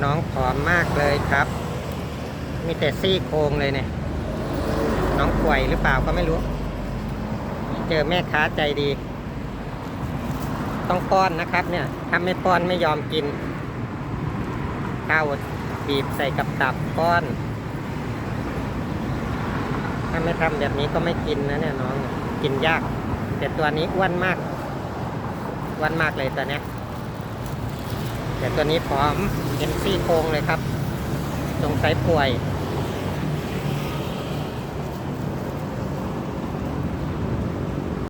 น้องผอมมากเลยครับมีแต่ซี่โครงเลยเนี่ยน้องป่วยหรือเปล่าก็ไม่รู้เจอแม่ค้าใจดีต้องป้อนนะครับเนี่ยถ้าไม่ป้อนไม่ยอมกินข้าวบีบใส่กับตับป้อนถ้าไม่ทำแบบนี้ก็ไม่กินนะเนี่ยน้องกินยากแต่ตัวนี้อ้วนมากเลยตัวเนี้ยแต่ตัวนี้ผอมเห็นซี่โครงเลยครับสงสัยป่วย